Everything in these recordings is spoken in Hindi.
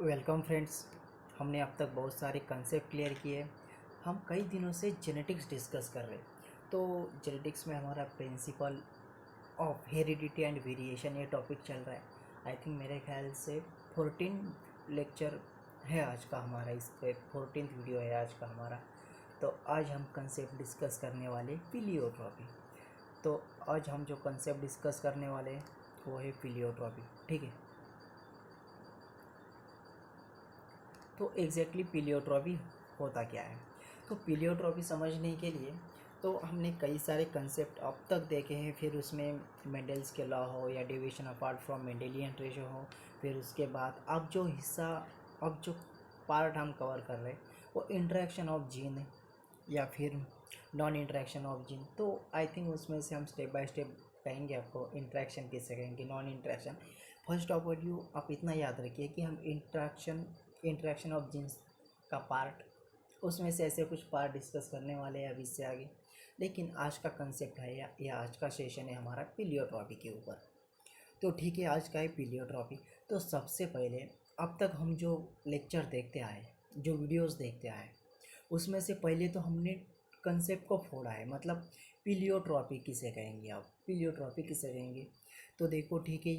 Welcome friends. हमने अब तक बहुत सारे कंसेप्ट क्लियर किए। हम कई दिनों से जेनेटिक्स डिस्कस कर रहे हैं। तो जेनेटिक्स में हमारा principle of heredity and variation ये टॉपिक चल रहा है। आई थिंक मेरे ख्याल से 14 लेक्चर है आज का हमारा, इस पे 14th वीडियो है आज का हमारा। तो आज हम कंसेप्ट डिस्कस करने वाले पिलियोट्रॉपी। तो आज हम जो कंसेप्ट डिस्कस करने वाले हैं वो है पिलियोट्रॉपी। ठीक है, तो एग्जैक्टली पिलियोट्रॉपी होता क्या है। तो पिलियोट्रॉपी समझने के लिए तो हमने कई सारे कंसेप्ट अब तक देखे हैं। फिर उसमें मेंडल्स के लॉ हो या division apart from Mendelian ratio हो। फिर उसके बाद अब जो पार्ट हम कवर कर रहे हैं वो इंटरेक्शन ऑफ जीन है या फिर नॉन इंटरेक्शन ऑफ जीन। तो आई थिंक उसमें से हम स्टेप बाय स्टेप कहेंगे आपको इंटरेक्शन किससे कहेंगे, non interaction. First of all आप इतना याद रखिए कि हम इंटरेक्शन ऑफ जीन्स का पार्ट, उसमें से ऐसे कुछ पार्ट डिस्कस करने वाले हैं अभी इससे आगे। लेकिन आज का कंसेप्ट है या आज का सेशन है हमारा पिलियोट्रॉपी के ऊपर। तो ठीक है, आज का है पिलियोट्रॉपी। तो सबसे पहले अब तक हम जो लेक्चर देखते आए, जो वीडियोस देखते आए, उसमें से पहले तो हमने कंसेप्ट को फोड़ा है। मतलब पिलियोट्रॉपी किसे कहेंगे, आप पिलियोट्रॉपी किसे कहेंगे। तो देखो ठीक है,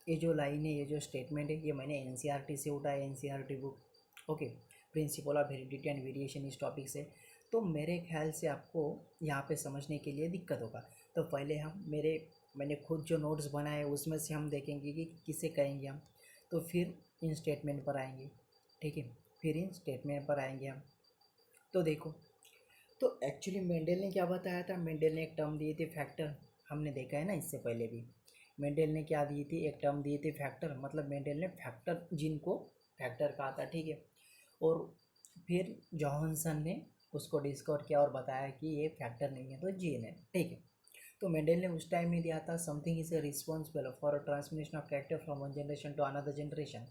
ये जो लाइन है, ये जो स्टेटमेंट है, ये मैंने एनसीईआरटी से उठाया, NCERT book. Okay, principle of heredity and variation इस टॉपिक से। तो मेरे ख्याल से आपको यहाँ पे समझने के लिए दिक्कत होगा। तो पहले मैंने खुद जो नोट्स बनाए उसमें से हम देखेंगे कि किसे कहेंगे हम। तो फिर इन स्टेटमेंट पर आएंगे। ठीक है, फिर इन स्टेटमेंट पर आएंगे हम। तो देखो, तो एक्चुअली मेंडल ने क्या बताया था, मेंडल ने एक टर्म दी थी फैक्टर। हमने देखा है ना इससे पहले भी। मेंडल ने क्या दी थी, एक टर्म दी थी फैक्टर। मतलब मेंडल ने फैक्टर जीन को फैक्टर कहा था। ठीक है, और फिर जॉनसन ने उसको डिस्कवर किया और बताया कि ये फैक्टर नहीं है तो जीन है। ठीक है, तो मेंडल ने उस टाइम में दिया था something is responsible for transmission of character from one generation to another generation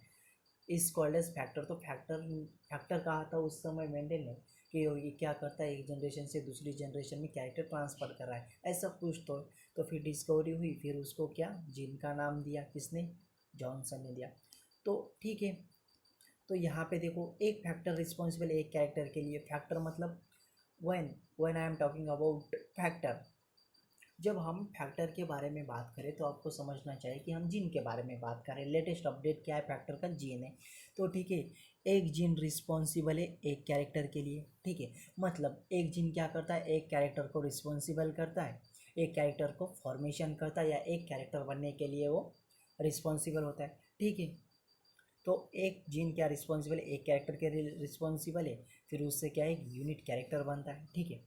is called as factor. तो फैक्टर कहा था उस समय मेंडल ने कि ये क्या करता है, एक जनरेशन से दूसरी जनरेशन में कैरेक्टर ट्रांसफ़र कर रहा है, ऐसा कुछ। तो फिर डिस्कवरी हुई, फिर उसको क्या जीन का नाम दिया, किसने, जॉनसन ने दिया। तो ठीक है, तो यहाँ पे देखो एक फैक्टर रिस्पॉन्सिबल एक कैरेक्टर के लिए। फैक्टर मतलब when I am talking about factor, जब हम फैक्टर के बारे में बात करें तो आपको समझना चाहिए कि हम जीन के बारे में बात करें। लेटेस्ट अपडेट क्या है, फैक्टर का जीन है। तो ठीक है, एक जीन रिस्पॉन्सिबल है एक कैरेक्टर के लिए। ठीक है, मतलब एक जीन क्या करता है, एक कैरेक्टर को रिस्पॉन्सिबल करता है, एक कैरेक्टर को फॉर्मेशन करता है या एक कैरेक्टर बनने के लिए वो रिस्पॉन्सिबल होता है। ठीक है, तो एक जीन क्या रिस्पॉन्सिबल है, एक कैरेक्टर के रिस्पॉन्सिबल है, फिर उससे क्या एक यूनिट कैरेक्टर बनता है। ठीक है,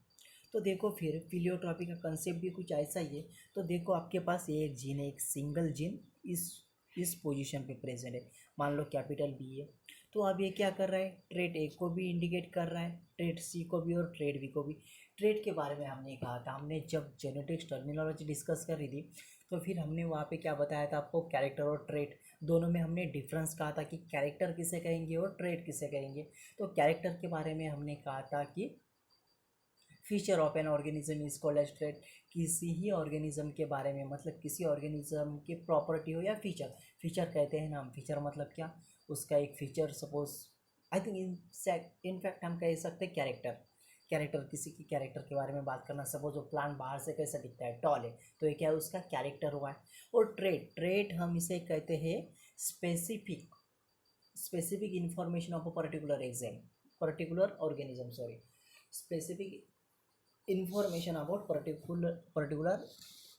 तो देखो फिर पिलियोट्रॉपी का कंसेप्ट भी कुछ ऐसा ही है। तो देखो आपके पास ये एक जीन है, एक सिंगल जीन इस पोजीशन पे प्रेजेंट है। मान लो कैपिटल बी है, तो अब ये क्या कर रहा है, ट्रेट ए को भी इंडिकेट कर रहा है, ट्रेट सी को भी और ट्रेट बी को भी। ट्रेट के बारे में हमने कहा था, हमने जब जेनेटिक्स टर्मिनोलॉजी डिस्कस करी थी तो फिर हमने वहाँ पे क्या बताया था आपको, कैरेक्टर और ट्रेट दोनों में हमने डिफरेंस कहा था कि कैरेक्टर किसे कहेंगे और ट्रेट किसे कहेंगे। तो कैरेक्टर के बारे में हमने कहा था कि feature of an organism is called as trait. किसी ही ऑर्गेनिज्म के बारे में, मतलब किसी ऑर्गेनिज्म की प्रॉपर्टी हो या फीचर, फीचर कहते हैं ना हम। फीचर मतलब क्या, उसका एक feature, suppose I think in fact हम कह सकते हैं कैरेक्टर। कैरेक्टर, किसी की कैरेक्टर के बारे में बात करना। सपोज वो प्लांट बाहर से कैसा दिखता है, टॉल है, तो ये क्या है, उसका कैरेक्टर हुआ है। और ट्रेट, ट्रेट हम इसे कहते हैं specific information of a particular organism, sorry, specific information about particular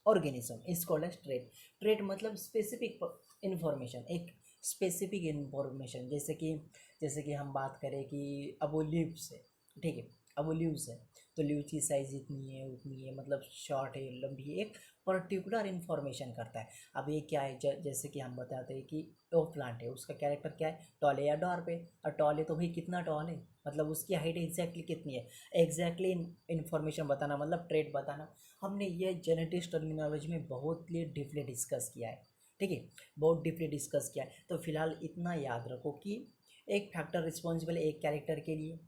organism is called as trait. Trait मतलब स्पेसिफिक इंफॉर्मेशन, एक स्पेसिफिक इंफॉर्मेशन। जैसे कि हम बात करें कि अब वो लीव्स है। ठीक है, अब वो लीव्स है तो लीव्स की साइज़ इतनी है उतनी है, मतलब शॉर्ट है लंबी है, एक पर्टिकुलर इन्फॉर्मेशन करता है। अब ये क्या है, जैसे कि हम बताते हैं कि वो प्लांट है, उसका कैरेक्टर क्या है, टॉल है या डॉर्प है। और टॉल है तो भाई कितना टॉल है, मतलब उसकी हाइट एग्जैक्टली कितनी है, एग्जैक्टली इन्फॉर्मेशन बताना, मतलब ट्रेट बताना। हमने ये जेनेटिक्स टर्मिनोलॉजी में बहुत डीपली डिस्कस किया है। ठीक है, बहुत डीपली डिस्कस किया है। तो फिलहाल इतना याद रखो कि एक फैक्टर रिस्पॉन्सिबल है एक कैरेक्टर के लिए,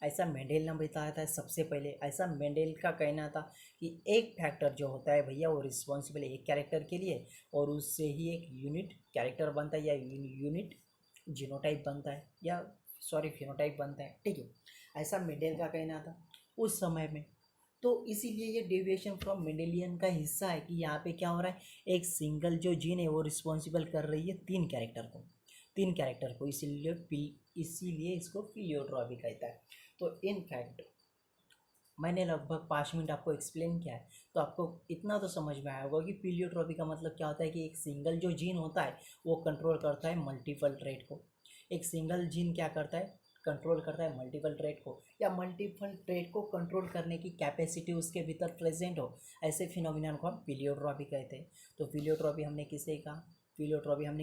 ऐसा मेंडेल ने बताया था सबसे पहले। ऐसा मेंडेल का कहना था कि एक फैक्टर जो होता है भैया वो रिस्पॉन्सिबल है एक कैरेक्टर के लिए, और उससे ही एक यूनिट कैरेक्टर बनता है या यूनिट जीनोटाइप बनता है, या सॉरी फिनोटाइप बनता है, ठीक है, ऐसा मेंडेल का कहना था उस समय में। तो इसीलिए ये डेविएशन फ्रॉम मेंडेलियन का हिस्सा है कि यहाँ पे क्या हो रहा है, एक सिंगल जो जीन है वो रिस्पॉन्सिबल कर रही है तीन कैरेक्टर को, इसीलिए इसको प्लियोट्रॉपी कहता है। तो इनफैक्ट मैंने लगभग 5 मिनट आपको एक्सप्लेन किया है, तो आपको इतना तो समझ में आया होगा कि प्लियोट्रॉपी का मतलब क्या होता है कि एक सिंगल जो जीन होता है वो कंट्रोल करता है मल्टीपल ट्रेट को। एक सिंगल जीन क्या करता है, कंट्रोल करता है मल्टीपल ट्रेट को, या मल्टीपल ट्रेट को कंट्रोल करने की कैपेसिटी उसके भीतर प्रेजेंट हो, ऐसे फिनोमिनन को हम प्लियोट्रॉपी कहते हैं। तो प्लियोट्रॉपी हमने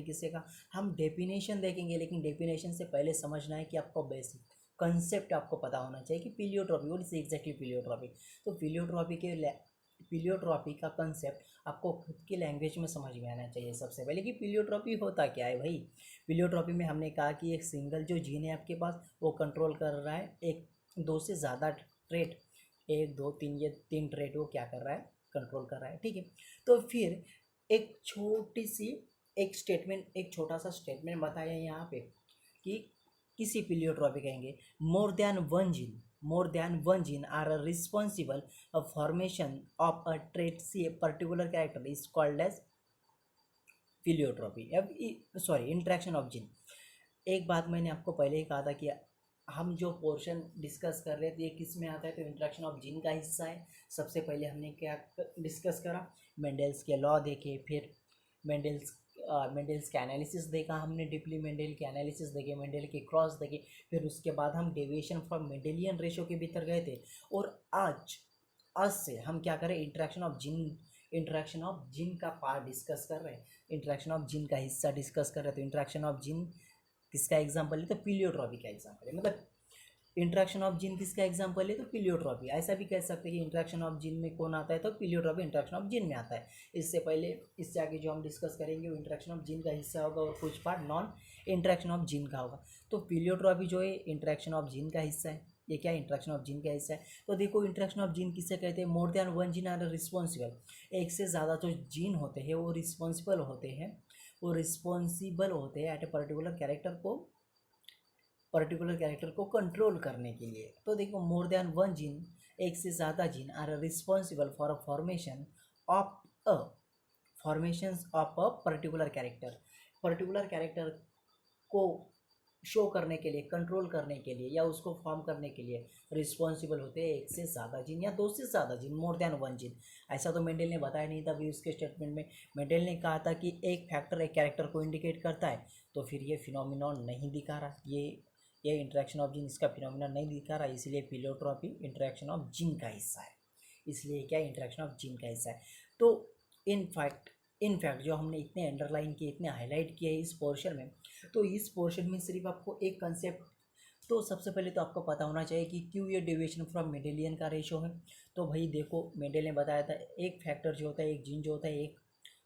किसे कहा, हम डेफिनेशन देखेंगे, लेकिन डेफिनेशन से पहले समझना है कि आपको बेसिक कंसेप्ट आपको पता होना चाहिए कि pleiotropy, what is exactly pleiotropy. तो प्लियोट्रॉपी का कंसेप्ट आपको खुद की लैंग्वेज में समझ में आना चाहिए सबसे पहले कि प्लियोट्रॉपी होता क्या है भाई। प्लियोट्रॉपी में हमने कहा कि एक सिंगल जो जीन है आपके पास वो कंट्रोल कर रहा है एक दो से ज़्यादा ट्रेट, एक दो तीन, ये तीन ट्रेट वो क्या कर रहा है, कंट्रोल कर रहा है, ठीक है। तो फिर एक छोटा सा स्टेटमेंट बताया यहाँ पे कि किसी प्लियोट्रॉपी कहेंगे more than one gene are responsible of formation of a trait, see a particular character is called as pleiotropy. अब सॉरी, इंट्रैक्शन ऑफ जीन। एक बात मैंने आपको पहले ही कहा था कि हम जो पोर्शन डिस्कस कर रहे थे ये किस में आता है, तो इंट्रैक्शन ऑफ जीन का हिस्सा है। सबसे पहले हमने क्या डिस्कस करा, मेंडल्स के लॉ देखे, फिर मेंडल्स के एनालिसिस देखा हमने डीपली, मेंडल के एनालिसिस देखे, मेंडल के क्रॉस देखे, फिर उसके बाद हम डेविएशन फ्रॉम मेंडेलियन रेशो के भीतर गए थे। और आज से हम क्या करें, इंट्रैक्शन ऑफ जीन का पार्ट डिस्कस कर रहे हैं, इंट्रैक्शन ऑफ जीन का हिस्सा डिस्कस कर रहे हैं। तो इंट्रैक्शन ऑफ जीन किसका एग्जाम्पल है, तो प्लियोट्रॉपी का एग्जाम्पल है। मतलब इंट्रैक्शन ऑफ जीन किसका एग्जाम्पल है, तो प्लियोट्रॉपी। ऐसा भी कह सकते हैं कि इंट्रैक्शन ऑफ जीन में कौन आता है, तो प्लियोट्रॉपी इंट्रैक्शन ऑफ जीन में आता है। इससे आगे जो हम डिस्कस करेंगे वो इंट्रैक्शन ऑफ जीन का हिस्सा होगा और कुछ part non interaction of gene का होगा। तो प्लियोट्रॉपी जो है इंट्रैक्शन ऑफ जीन का हिस्सा है। ये क्या इंट्रैक्शन ऑफ जीन का हिस्सा है, तो देखो इंट्रैक्शन ऑफ जीन किससे कहते हैं, more than one gene are responsible, एक से ज़्यादा जो जीन होते हैं वो रिस्पॉन्सिबल होते हैं एट ए पर्टिकुलर कैरेक्टर को कंट्रोल करने के लिए। तो देखो मोर देन वन जीन, एक से ज़्यादा gene are responsible for a formation of a particular character को शो करने के लिए, कंट्रोल करने के लिए, या उसको फॉर्म करने के लिए रिस्पॉन्सिबल होते हैं एक से ज़्यादा जीन या दो से ज़्यादा जीन, मोर देन वन जीन। ऐसा तो मेंडल ने बताया नहीं था व्यूज के स्टेटमेंट में। मेंडल ने कहा था कि एक फैक्टर एक कैरेक्टर को इंडिकेट करता है, तो फिर ये फिनोमिनॉन नहीं दिखा रहा, ये इंट्रैक्शन ऑफ जीन इसका फिनोमिनन नहीं दिखा रहा, इसलिए प्लियोट्रॉपी इंट्रैक्शन ऑफ जीन का हिस्सा है। इसलिए क्या इंट्रैक्शन ऑफ जीन का हिस्सा है। तो इनफैक्ट जो हमने इतने अंडरलाइन किए, इतने हाईलाइट किए इस पोर्शन में, तो इस पोर्शन में सिर्फ आपको एक कंसेप्ट, तो सबसे पहले तो आपको पता होना चाहिए कि क्यों ये डेविएशन फ्रॉम मेंडेलियन का रेशो है। तो भाई देखो मेंडल ने बताया था एक फैक्टर जो होता है, एक जीन जो होता है, एक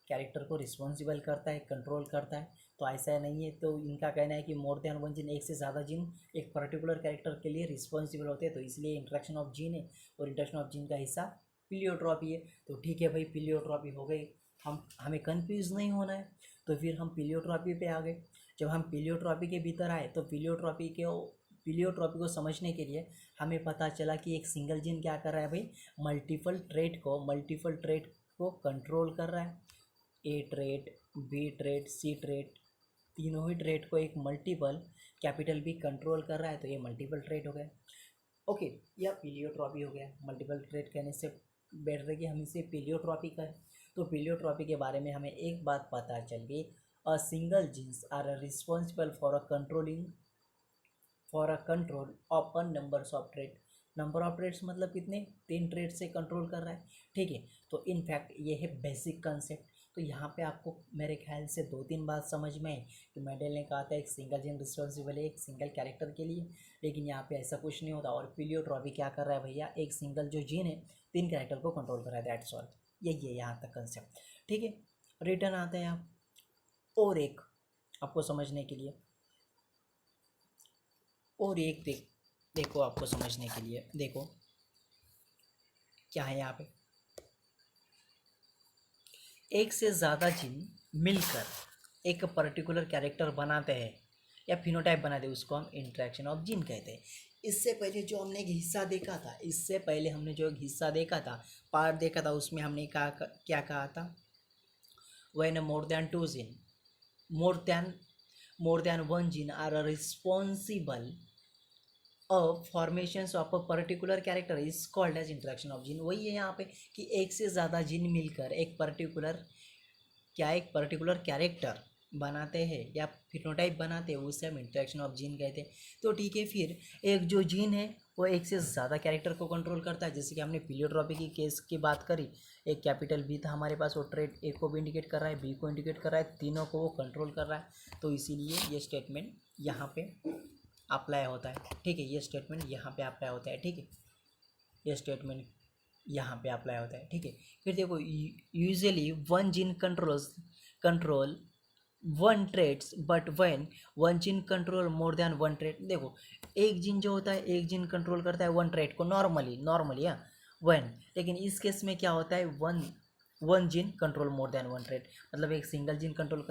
कैरेक्टर को रिस्पॉन्सिबल करता है, कंट्रोल करता है। तो ऐसा नहीं है, तो इनका कहना है कि मोर देन वन जीन, एक से ज़्यादा जीन एक पर्टिकुलर कैरेक्टर के लिए रिस्पॉन्सिबल होते हैं, तो इसलिए इंट्रैक्शन ऑफ जीन है, और इंट्रैक्शन ऑफ जीन का हिस्सा प्लियोट्रॉपी है। तो ठीक है भाई, प्लियोट्रॉपी हो गई, हमें कंफ्यूज नहीं होना है। तो फिर हम प्लियोट्रॉपी पे आ गए। जब हम प्लियोट्रॉपी के भीतर आए तो प्लियोट्रॉपी को समझने के लिए हमें पता चला कि एक सिंगल जीन क्या कर रहा है भाई, मल्टीपल ट्रेट को कंट्रोल कर रहा है। A trait, B trait, C trait, तीनों ही ट्रेट को एक मल्टीपल कैपिटल बी कंट्रोल कर रहा है, तो ये मल्टीपल ट्रेट हो गया। ओके, यह प्लियोट्रॉपी हो गया। मल्टीपल ट्रेट कहने से बेटर है कि हम इसे प्लियोट्रॉपी कहें। तो प्लियोट्रॉपी के बारे में हमें एक बात पता चल गई, a single genes are responsible for a control of a numbers of trait. Number of traits मतलब कितने, 3 ट्रेड से कंट्रोल कर रहा है, ठीक है। तो इनफैक्ट ये है बेसिक कंसेप्ट। तो यहाँ पे आपको मेरे ख्याल से 2-3 बात समझ में आई कि मेंडल ने कहा था एक सिंगल जीन रिस्पॉन्सिबल है एक सिंगल कैरेक्टर के लिए, लेकिन यहाँ पे ऐसा कुछ नहीं होता। और प्लियोट्रॉपी क्या कर रहा है भैया, एक सिंगल जो जीन है 3 कैरेक्टर को कंट्रोल कर रहा है, दैट्स ऑल। यही है यहाँ तक कंसेप्ट, ठीक है। रिटर्न आते हैं आप, और एक आपको समझने के लिए, और एक देखो आपको समझने के लिए, देखो क्या है यहाँ पे, एक से ज़्यादा जीन मिलकर एक पर्टिकुलर कैरेक्टर बनाते हैं, या फिनोटाइप बना दे, उसको हम इंटरेक्शन ऑफ जीन कहते हैं। इससे पहले जो हमने एक हिस्सा देखा था, इससे पहले हमने जो एक हिस्सा देखा था, पार्ट देखा था, उसमें हमने क्या कहा था, when more than two gene, more than one gene are responsible of formations of a particular character is called as interaction of gene। वही है यहाँ पे कि एक से ज़्यादा जीन मिलकर एक पर्टिकुलर कैरेक्टर बनाते हैं या फिनोटाइप बनाते हैं, उसे हम इंटरेक्शन ऑफ जीन कहते हैं। तो ठीक है, फिर एक जो जीन है वो एक से ज़्यादा कैरेक्टर को कंट्रोल करता है, जैसे कि हमने पीलियोट्रॉपी की केस की बात करी। एक कैपिटल बी था हमारे पास, वो ट्रेट ए को भी इंडिकेट कर रहा है, बी को इंडिकेट कर रहा है, तीनों को वो कंट्रोल कर रहा है। तो इसीलिए ये स्टेटमेंट यहाँ पे अप्लाई होता है, ठीक है, ये स्टेटमेंट यहाँ पे अप्लाई होता है, ठीक है, ये स्टेटमेंट यहाँ पे अप्लाई होता है, ठीक है। फिर देखो, usually one gene control one traits, but when one gene control more than one trait. देखो, एक जीन जो होता है, एक जीन कंट्रोल करता है वन ट्रेट को नॉर्मली या वन, लेकिन इस केस में क्या होता है, one gene control more than one trait, मतलब एक सिंगल जीन कंट्रोल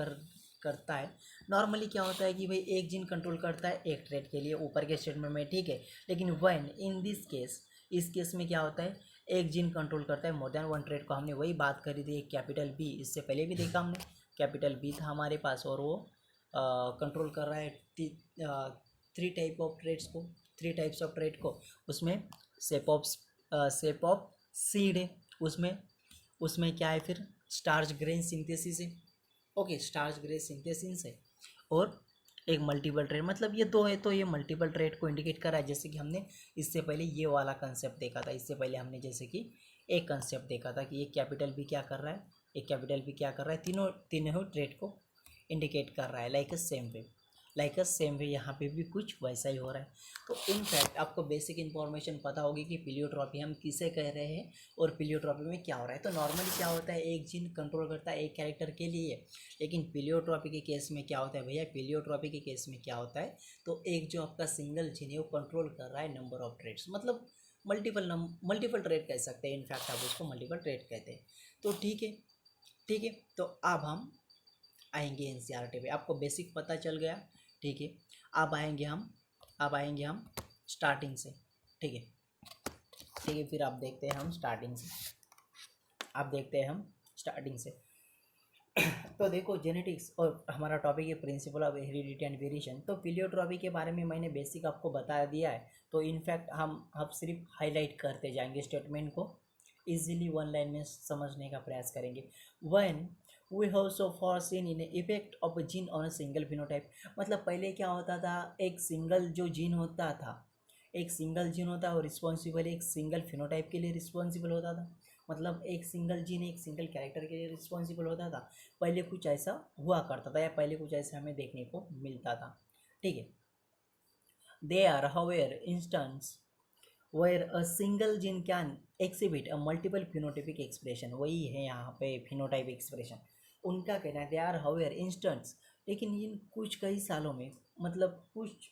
करता है। नॉर्मली क्या होता है कि भाई एक जीन कंट्रोल करता है एक ट्रेट के लिए, ऊपर के स्टेटमेंट में, ठीक है। लेकिन व्हेन इन दिस केस, इस केस में क्या होता है, एक जीन कंट्रोल करता है मोर देन वन ट्रेट को। हमने वही बात करी थी, एक कैपिटल बी, इससे पहले भी देखा हमने, कैपिटल बी था हमारे पास और वो कंट्रोल कर रहा है थ्री टाइप्स ऑफ ट्रेट को। उसमें शेप ऑफ सीड है, उसमें क्या है, फिर स्टार्च ग्रेन सिंथेसिस है, ओके, स्टार्च ग्रेन सिंथेसिस है, और एक मल्टीपल ट्रेट, मतलब ये दो है तो ये मल्टीपल ट्रेट को इंडिकेट कर रहा है। जैसे कि हमने इससे पहले ये वाला कंसेप्ट देखा था, इससे पहले हमने जैसे कि एक कंसेप्ट देखा था कि एक कैपिटल बी क्या कर रहा है, एक कैपिटल बी क्या कर रहा है, तीनों ट्रेट को इंडिकेट कर रहा है, लाइक अ सेम वे यहाँ पे भी कुछ वैसा ही हो रहा है। तो इनफैक्ट आपको बेसिक इन्फॉर्मेशन पता होगी कि पीलियोट्रॉपी हम किसे कह रहे हैं और पीलियोट्रॉपी में क्या हो रहा है। तो नॉर्मली क्या होता है, एक जीन कंट्रोल करता है एक कैरेक्टर के लिए, लेकिन पीलियोट्रॉपी के केस में क्या होता है भैया, पीलियोट्रॉपी के केस में क्या होता है, तो एक जो आपका सिंगल जीन है वो कंट्रोल कर रहा है नंबर ऑफ ट्रेट्स, मतलब मल्टीपल ट्रेट कह सकते हैं, इनफैक्ट आप उसको मल्टीपल ट्रेट कहते हैं। तो ठीक है, तो अब हम आएंगे एनसीईआरटी पे, आपको बेसिक पता चल गया, ठीक है। अब आएंगे हम स्टार्टिंग से, ठीक है, फिर आप देखते हैं हम स्टार्टिंग से। तो देखो, जेनेटिक्स और हमारा टॉपिक है principle of heredity and variation. तो पीलियोट्रॉपी के बारे में मैंने बेसिक आपको बता दिया है, तो इनफैक्ट हम सिर्फ हाईलाइट करते जाएंगे स्टेटमेंट को, इजीली वन लाइन में समझने का प्रयास करेंगे। When we have so far seen in effect of a gene on a single phenotype, मतलब पहले क्या होता था, एक सिंगल जीन होता और रिस्पॉन्सिबल एक सिंगल फिनोटाइप के लिए रिस्पॉन्सिबल होता था, मतलब एक सिंगल जीन एक सिंगल कैरेक्टर के लिए रिस्पॉन्सिबल होता था। पहले कुछ ऐसा हुआ करता था, या पहले कुछ ऐसा हमें देखने को मिलता था, ठीक है। दे are however instance where a single gene can exhibit a multiple phenotypic expression, वही है यहाँ पे phenotype expression। उनका कहना है दे आर हाउएवर इंस्टेंट्स, लेकिन इन कुछ कई सालों में, मतलब कुछ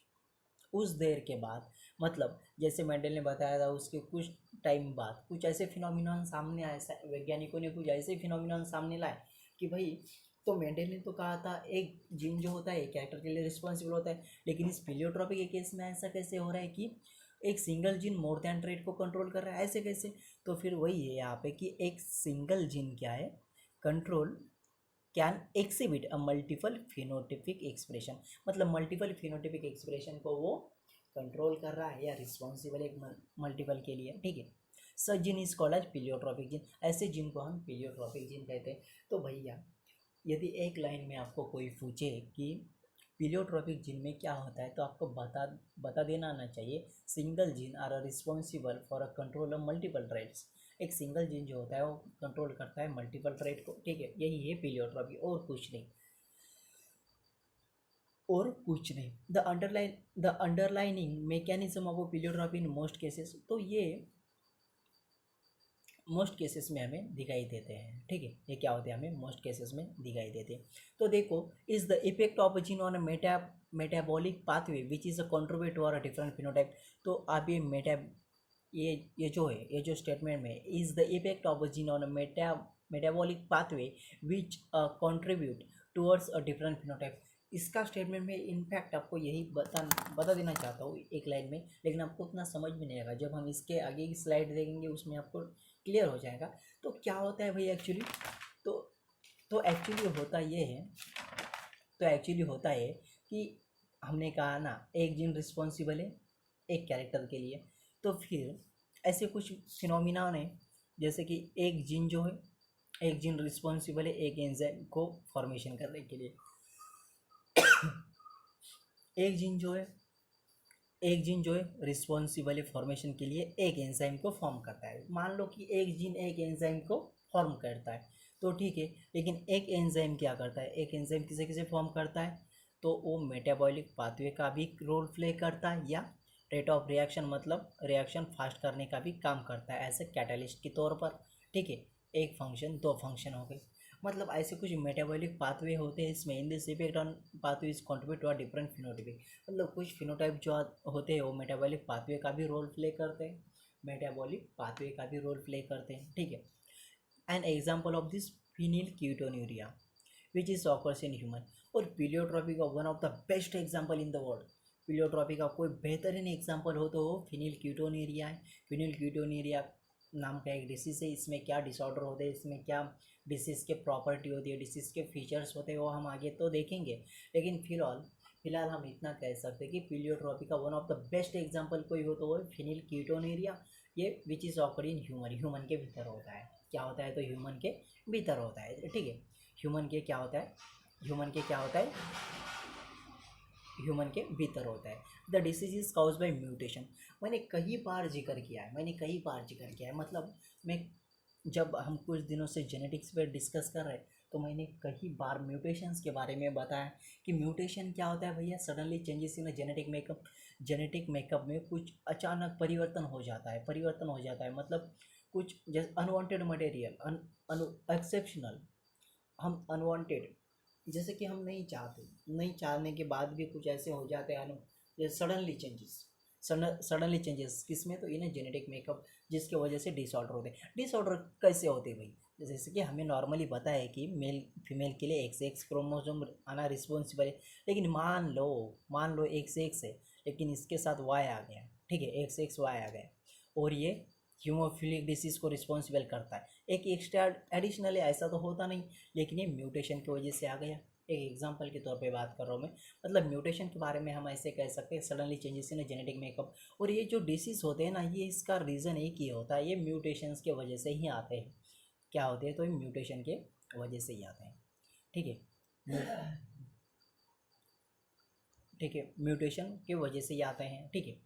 उस देर के बाद, मतलब जैसे मेंडल ने बताया था उसके कुछ टाइम बाद कुछ ऐसे फिनोमिनन सामने आए, वैज्ञानिकों ने कुछ ऐसे फिनोमिनन सामने लाए कि भाई, तो मेंडल ने तो कहा था एक जीन जो होता है एक कैरेक्टर के लिए रिस्पॉन्सिबल होता है, लेकिन इस पीलियोट्रॉपी के केस में ऐसा कैसे हो रहा है कि एक single gene more than trait को कंट्रोल कर रहा है, ऐसे कैसे। तो फिर वही है यहाँ पे कि एक सिंगल जीन क्या है, control can exhibit a multiple phenotypic expression, मतलब मल्टीपल फिनोटिपिक एक्सप्रेशन को वो कंट्रोल कर रहा है या रिस्पॉन्सिबल एक मल्टीपल के लिए, ठीक है। Such gene is called as pleiotropic gene, ऐसे जीन को हम पीलियोट्रॉपिक जीन कहते हैं। तो भैया, यदि एक लाइन में आपको कोई पूछे कि पीलियोट्रॉपिक जीन में क्या होता है, तो आपको बता देना आना चाहिए, single gene are responsible for a control of multiple traits. एक सिंगल जीन जो होता है वो कंट्रोल करता है मल्टीपल ट्रेट को, ठीक है, यही है पीलियोट्रॉपी, और कुछ नहीं। The underlying mechanism of pleiotropy in most cases, तो ये मोस्ट केसेस में हमें दिखाई देते हैं, ठीक है, ये क्या होते हैं, हमें मोस्ट केसेस में दिखाई देते हैं। तो देखो, is the effect of gene on metabolic pathway which is a contribute to a different phenotype. तो आप ये जो स्टेटमेंट में is the effect of gene on metabolic pathway which contribute towards a different phenotype, इसका स्टेटमेंट में इनफैक्ट आपको यही बता देना चाहता हूँ एक लाइन में, लेकिन आपको उतना समझ में नहीं आएगा। जब हम इसके आगे की स्लाइड देखेंगे उसमें आपको क्लियर हो जाएगा। तो क्या होता है भाई एक्चुअली, तो एक्चुअली होता ये है, तो एक्चुअली होता है कि हमने कहा ना एक जीन रिस्पॉन्सिबल है एक कैरेक्टर के लिए, तो फिर ऐसे कुछ फिनोमिना है जैसे कि एक जीन जो है, एक जीन रिस्पॉन्सिबल है एक एंजाइम को फॉर्मेशन करने के लिए। एक जीन जो है, एक जीन जो है रिस्पॉन्सिबल है फॉर्मेशन के लिए एक एंजाइम को फॉर्म करता है। मान लो कि एक जीन एक एंजाइम को फॉर्म करता है, तो ठीक है, लेकिन एक एंजाइम क्या करता है, एक एंजाइम किसे किसे फॉर्म करता है, तो वो मेटाबॉलिक पाथवे का भी रोल प्ले करता है, या रेट ऑफ रिएक्शन मतलब रिएक्शन फास्ट करने का भी काम करता है एज ए कैटलिस्ट के तौर पर। ठीक है, एक फंक्शन दो फंक्शन हो गए, मतलब ऐसे कुछ मेटाबॉलिक पाथवे होते हैं इसमें। In this effect on pathway is contribute to a different phenotypic, मतलब कुछ फिनोटाइप जो होते हैं वो मेटाबॉलिक पाथवे का भी रोल प्ले करते हैं, मेटाबॉलिक पाथवे का भी रोल प्ले करते हैं। ठीक है, an example of this phenylketonuria which is occurs in human. और पीलियोट्रॉपी का one of the best example in the world, pleiotropy का कोई बेहतरीन एग्जाम्पल हो तो वो फिनिल कीटोन्यूरिया है। फिनिल कीटोन्यूरिया नाम का एक डिसीज़ है। इसमें क्या डिसऑर्डर होते हैं, इसमें क्या डिसीज़ के प्रॉपर्टी होती है, डिसीज़ के फीचर्स होते हैं, वो हम आगे तो देखेंगे, लेकिन फिलहाल हम इतना कह सकते हैं कि पीलियोट्रॉपी का one of the best example कोई हो तो वो फिनिल कीटोन्यूरिया, ये which is occur in human के भीतर होता है। क्या होता है, तो ह्यूमन के भीतर होता है। ठीक है, ह्यूमन के क्या होता है, ह्यूमन के क्या होता है, ह्यूमन के भीतर होता है। The disease is cause by mutation. मैंने कई बार जिक्र किया है, मतलब मैं जब हम कुछ दिनों से जेनेटिक्स पे डिस्कस कर रहे हैं तो मैंने कई बार म्यूटेशंस के बारे में बताया कि म्यूटेशन क्या होता है भैया, suddenly changes in genetic makeup में कुछ अचानक परिवर्तन हो जाता है, मतलब कुछ जैसे अनवांटेड मटेरियल, एक्सेप्शनल, हम अनवांटेड, जैसे कि हम नहीं चाहने के बाद भी कुछ ऐसे हो जाते हैं जैसे सडनली चेंजेस किसमें, तो इन्हें जेनेटिक मेकअप, जिसकी वजह से डिसऑर्डर होते हैं। डिसऑर्डर कैसे होते हैं भाई, जैसे कि हमें नॉर्मली पता है कि मेल फीमेल के लिए XX क्रोमोसोम आना रिस्पॉन्सिबल है, लेकिन मान लो XX है, लेकिन इसके साथ Y आ गया। ठीक है, XX Y आ गया और ये हीमोफिलिक डिसीज़ को रिस्पॉन्सिबल करता है। एक एक्स्ट्रा एडिशनल है, ऐसा तो होता नहीं, लेकिन ये म्यूटेशन की वजह से आ गया। एक एग्जांपल के तौर पे बात कर रहा हूँ मैं, मतलब म्यूटेशन के बारे में हम ऐसे कह सकते हैं suddenly changes in genetic makeup. और ये जो डिसीज़ होते हैं ना, ये इसका रीज़न एक ही होता है, ये म्यूटेशंस के वजह से ही आते हैं। क्या होते हैं, तो ये म्यूटेशन के वजह से ही आते हैं। ठीक है, म्यूटेशन के वजह से ही आते हैं। ठीक है,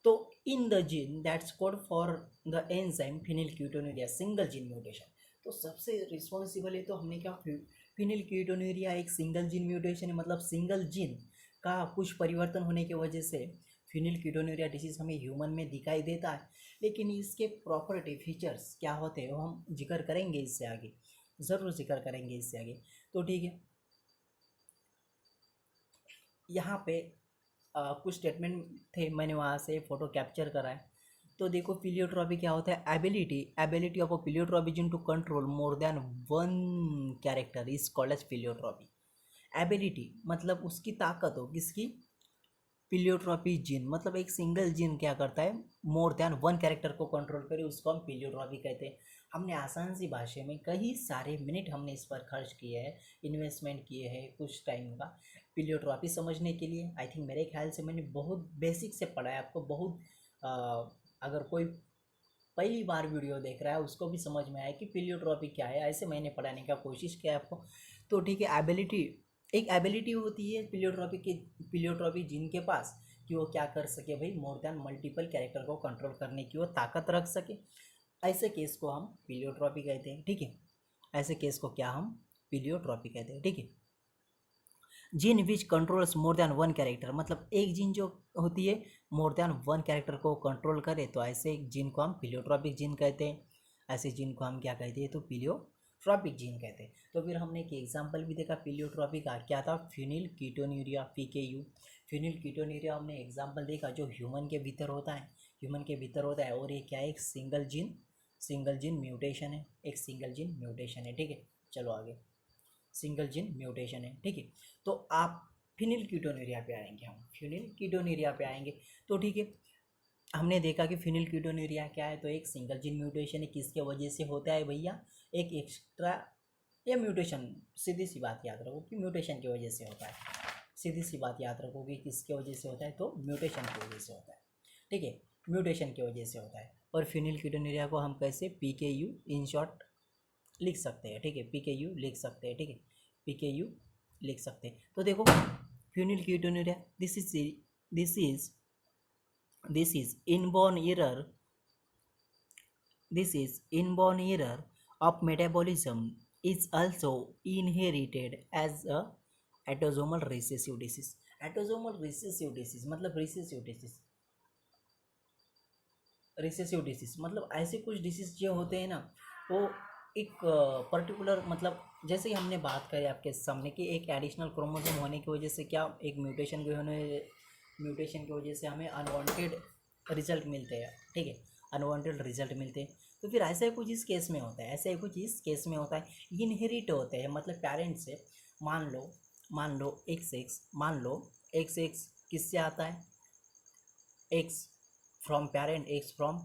तो in the gene that's code for the enzyme phenylketonuria single gene mutation, तो सबसे रिस्पॉन्सिबल है, तो हमने क्या फिनिलकीटोनुरिया एक सिंगल जीन म्यूटेशन है, मतलब सिंगल जीन का कुछ परिवर्तन होने की वजह से फिनिलकीटोनुरिया डिसीज हमें ह्यूमन में दिखाई देता है। लेकिन इसके प्रॉपर्टी फीचर्स क्या होते हैं वो हम जिक्र करेंगे इससे आगे, ज़रूर जिक्र करेंगे इससे आगे। तो ठीक है, यहाँ पे कुछ स्टेटमेंट थे, मैंने वहाँ से फ़ोटो कैप्चर करा है। तो देखो पीलियोट्रॉपी क्या होता है, ability of a pleiotropy gene to control more than one character is called as pleiotropy. Ability मतलब उसकी ताकत हो, किसकी, पीलियोट्रॉपी जीन, मतलब एक सिंगल जीन क्या करता है, मोर देन वन कैरेक्टर को कंट्रोल करे, उसको हम पीलियोट्रॉपी कहते हैं। हमने आसान सी भाषा में कई सारे मिनट हमने इस पर खर्च किए हैं, इन्वेस्टमेंट किए हैं कुछ टाइम का पीलियोट्रॉपी समझने के लिए। आई थिंक मेरे ख्याल से मैंने बहुत बेसिक से पढ़ा है आपको, बहुत अगर कोई पहली बार वीडियो देख रहा है उसको भी समझ में आया कि पीलियोट्रॉपी क्या है, ऐसे मैंने पढ़ाने का कोशिश किया है आपको। तो ठीक है, एक एबिलिटी होती है पीलियोट्रॉपी जीन के पास कि वो क्या कर सके भाई, मोर देन मल्टीपल कैरेक्टर को कंट्रोल करने की वो ताकत रख सके। ऐसे केस को हम पीलियोट्रॉपी कहते हैं। ठीक है, ऐसे केस को क्या हम पीलियोट्रॉपी कहते हैं। ठीक है, जीन विच कंट्रोल्स मोर देन वन कैरेक्टर, मतलब एक जीन जो होती है मोर देन वन कैरेक्टर को कंट्रोल करे, तो ऐसे जीन को हम पीलियोट्रॉपिक जीन कहते हैं। ऐसे जीन को हम क्या कहते हैं, तो पीलियोट्रॉपिक जीन कहते हैं। तो फिर हमने एक एग्जांपल भी देखा पीलियोट्रॉपिक का, क्या था, फिनिलकीटोन्यूरिया, PKU। फिनिलकीटोन्यूरिया हमने एग्जाम्पल देखा जो ह्यूमन के भीतर होता है, और ये क्या है, एक सिंगल जीन म्यूटेशन है। ठीक है, चलो आगे, सिंगल जीन म्यूटेशन है। ठीक है, तो आप फिनिल कीटोनूरिया पे आएंगे, हम फिनिल कीटोनूरिया पे आएंगे। तो ठीक है, हमने देखा कि फिनिल कीटोनूरिया क्या है, तो एक सिंगल जीन म्यूटेशन है, किसके वजह से होता है भैया, एक एक्स्ट्रा या म्यूटेशन, सीधी सी बात याद रखो कि म्यूटेशन की वजह से होता है, सीधी सी बात याद रखो कि किसके वजह से होता है, तो म्यूटेशन की वजह से होता है, ठीक है, म्यूटेशन की वजह से होता है। और फिनिल कीटोनूरिया को हम कैसे PKU इन शॉर्ट लिख सकते हैं, ठीक है, PKU लिख सकते हैं, ठीक है, PKU लिख सकते हैं। तो देखो phenyl ketonuria, this is this is inborn error this is inborn error of metabolism is also inherited as a autosomal recessive disease। autosomal recessive disease मतलब रिसेसिव डिसीज मतलब ऐसे कुछ डिसीज जो होते हैं ना, वो एक पर्टिकुलर मतलब जैसे कि हमने बात करी आपके सामने कि एक एडिशनल क्रोमोसोम होने की वजह से क्या एक म्यूटेशन की वजह से हमें अनवांटेड रिजल्ट मिलते हैं, ठीक है, अनवांटेड रिजल्ट मिलते हैं। तो फिर ऐसा ही कुछ इस केस में होता है, ऐसा ही कुछ इस केस में होता है, इनहेरिट होते हैं मतलब पेरेंट्स से। मान लो एक्स एक्स किससे आता है, x from parent, x from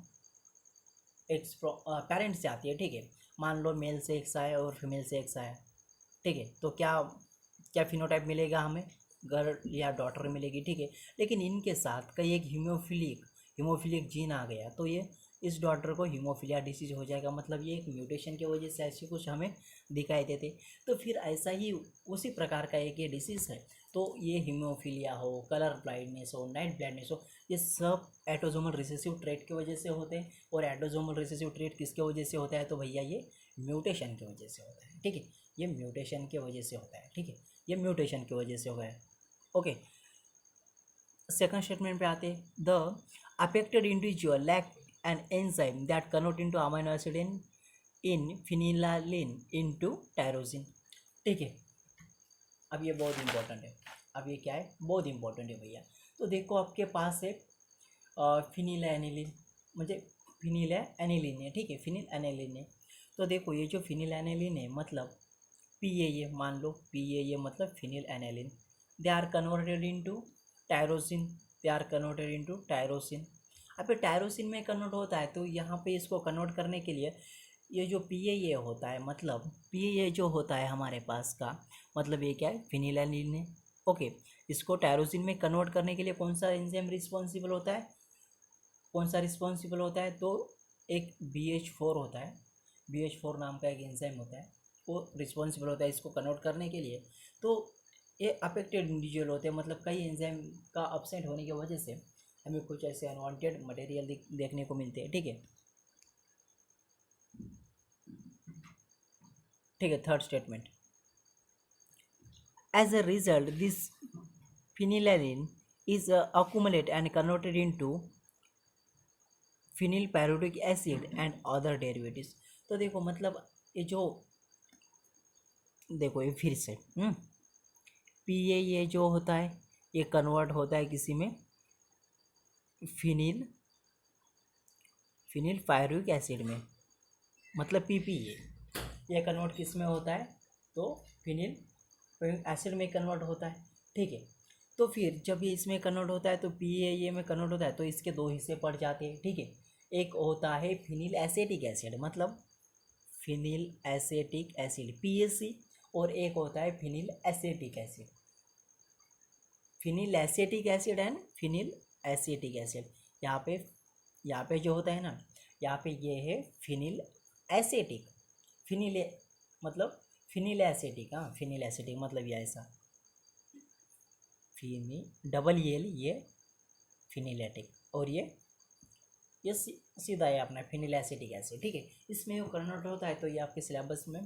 parent से आती है, ठीक है। मान लो मेल से एक्स आया और फीमेल से एक्स आया, ठीक है, तो क्या क्या फिनोटाइप मिलेगा हमें, गर्ल या डॉटर मिलेगी, ठीक है। लेकिन इनके साथ कई एक हीमोफिलिक जीन आ गया, तो ये इस डॉटर को हीमोफिलिया डिसीज हो जाएगा, मतलब ये एक म्यूटेशन की वजह से ऐसी कुछ हमें दिखाई देते। तो फिर ऐसा ही उसी प्रकार का एक ये डिसीज़ है, तो ये हीमोफिलिया हो, कलर ब्लाइंडनेस हो, नाइट ब्लाइंडनेस हो, ये सब एटोसोमल रिसेसिव ट्रेट की वजह से होते हैं। और एटोसोमल रिसेसिव ट्रेट किसके वजह से होता है, तो भैया ये म्यूटेशन की वजह से होता है, ठीक है, ये म्यूटेशन की वजह से होता है, ठीक है, ये म्यूटेशन की वजह से हो गया। ओके, सेकंड स्टेटमेंट पे आते हैं, the affected individual lack an enzyme that convert into amino acid in phenylalanine into tyrosine, ठीक है। अब ये बहुत इंपॉर्टेंट है, अब ये क्या है, बहुत इंपॉर्टेंट है भैया। तो देखो आपके पास है फिनिल एनिलिन, मुझे फिनिल एनिलिन है, ठीक है, फिनिल एनिलिन है। तो देखो ये जो फिनिल एनिलिन है मतलब PAA, मान लो PAA मतलब phenylalanine, they are converted into tyrosine, they are converted into tyrosine. अब ये टायरोसिन में कन्वर्ट होता है, तो यहाँ पे इसको कन्वर्ट करने के लिए ये जो PAA होता है, मतलब PAA जो होता है हमारे पास का, मतलब ये क्या है, फिनिलैनिलीन है, ओके। इसको टायरोसिन में कन्वर्ट करने के लिए कौन सा एंजाइम रिस्पॉन्सिबल होता है, कौन सा रिस्पॉन्सिबल होता है, तो एक BH4 होता है, BH4 नाम का एक एंजाइम होता है, वो रिस्पॉन्सिबल होता है इसको कन्वर्ट करने के लिए। तो ये अफेक्टेड इंडिविजुअल होते हैं, मतलब कई एंजाइम का अपसेंट होने की वजह से हमें कुछ ऐसे अनवांटेड मटेरियल देखने को मिलते हैं, ठीक है, ठीक है। Third statement, as a result this phenylalanine is accumulated and converted into phenyl pyruvic acid and other derivatives. तो देखो मतलब ये जो देखो ये फिर से PAA जो होता है ये कन्वर्ट होता है किसी में फिनिल पायरुविक एसिड में, मतलब PPA, ये कन्वर्ट किस में होता है, तो फिनिल पायरुविक एसिड में कन्वर्ट होता है, ठीक है। तो फिर जब ये इसमें कन्वर्ट होता है तो PAA में कन्वर्ट होता है, तो इसके दो हिस्से पड़ जाते हैं, ठीक है। एक होता है फिनिल एसिटिक एसिड, मतलब फिनिल एसिटिक एसिड PAC, और एक होता है phenyl acetic acid, phenyl acetic acid and phenyl acetic acid. यहाँ पे जो होता है ना, यहाँ पे ये है फिनिल एसिटिक, फिनिल मतलब फिनिल एसिटिक, हाँ फिनिल एसिटिक मतलब ये ऐसा फिनिल डबल एल, ये फिनिलेटिक, और ये सीधा है अपना फिनिल एसिटिक एसिड, ठीक है। इसमें वो कन्वर्ट होता है, तो ये आपके सिलेबस में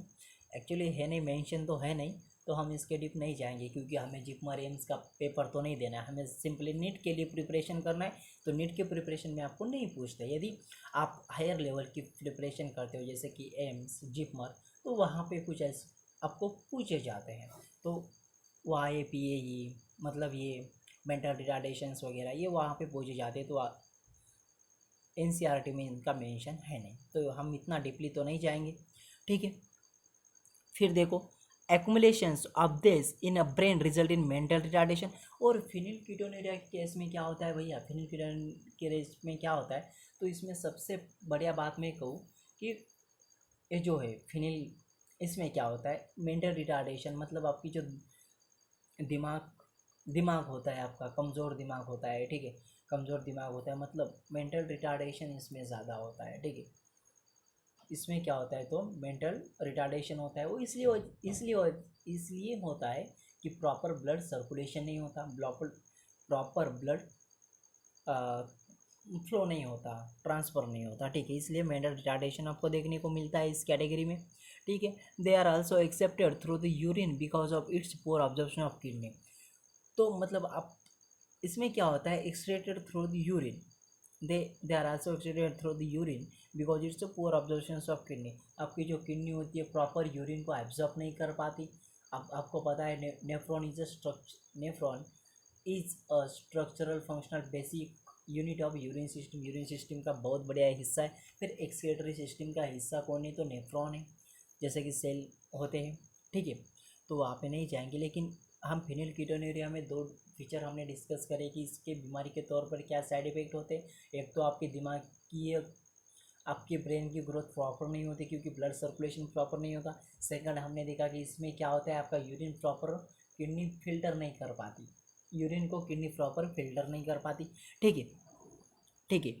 एक्चुअली है नहीं, मेंशन तो है नहीं, तो हम इसके डीप नहीं जाएंगे क्योंकि हमें जिपमर एम्स का पेपर तो नहीं देना है, हमें सिंपली नीट के लिए प्रिपरेशन करना है। तो नीट के प्रिपरेशन में आपको नहीं पूछते, यदि आप हायर लेवल की प्रिपरेशन करते हो जैसे कि एम्स जिपमर, तो वहाँ पे कुछ ऐसे आपको पूछे जाते हैं। तो YAPAE मतलब ये मेंटल रिटार्डेशंस वगैरह ये वहाँ पे पूछे जाते हैं, तो NCERT में इनका मेंशन है नहीं, तो हम इतना डीपली तो नहीं जाएंगे, ठीक है। फिर देखो accumulations of this in a brain result in mental retardation. और फिनिलकीटोनुरिया के केस में क्या होता है भैया, फिनिलकीटोन के केस में क्या होता है, तो इसमें सबसे बढ़िया बात मैं कहूँ कि ये जो है फिनिल, इसमें क्या होता है मेंटल रिटार्डेशन, मतलब आपकी जो दिमाग दिमाग होता है आपका कमज़ोर दिमाग होता है, ठीक है, कमज़ोर दिमाग होता है, मतलब मेंटल रिटार्डेशन इसमें ज़्यादा होता है, ठीक है। इसमें क्या होता है तो मेंटल रिटार्डेशन होता है, वो इसलिए होता है कि प्रॉपर ब्लड सर्कुलेशन नहीं होता, प्रॉपर ब्लड फ्लो नहीं होता, ट्रांसफ़र नहीं होता, ठीक है, इसलिए मेंटल रिटार्डेशन आपको देखने को मिलता है इस कैटेगरी में, ठीक है। दे are also accepted through the urine because of its poor observation of kidney. तो मतलब आप इसमें क्या होता है excreted through the urine, they are also excreted through the urine because it's a poor observation of kidney. आपकी जो किडनी होती है प्रॉपर यूरिन को एब्जॉर्ब नहीं कर पाती। आपको पता है nephron is a structural functional basic unit of urine system का बहुत बढ़िया हिस्सा है। फिर एक्सक्रीटरी सिस्टम का हिस्सा कौन है तो नेफ्रॉन है, जैसे कि सेल होते हैं, ठीक है, तो वहाँ पे नहीं जाएंगे। लेकिन हम फिनिलकीटोनुरिया में दो फीचर हमने डिस्कस करे कि इसके बीमारी के तौर पर क्या साइड इफ़ेक्ट होते हैं। एक तो आपके दिमाग की, आपके ब्रेन की ग्रोथ प्रॉपर नहीं होती क्योंकि ब्लड सर्कुलेशन प्रॉपर नहीं होता। सेकंड हमने देखा कि इसमें क्या होता है आपका यूरिन प्रॉपर किडनी फिल्टर नहीं कर पाती, यूरिन को किडनी प्रॉपर फिल्टर नहीं कर पाती, ठीक है, ठीक है।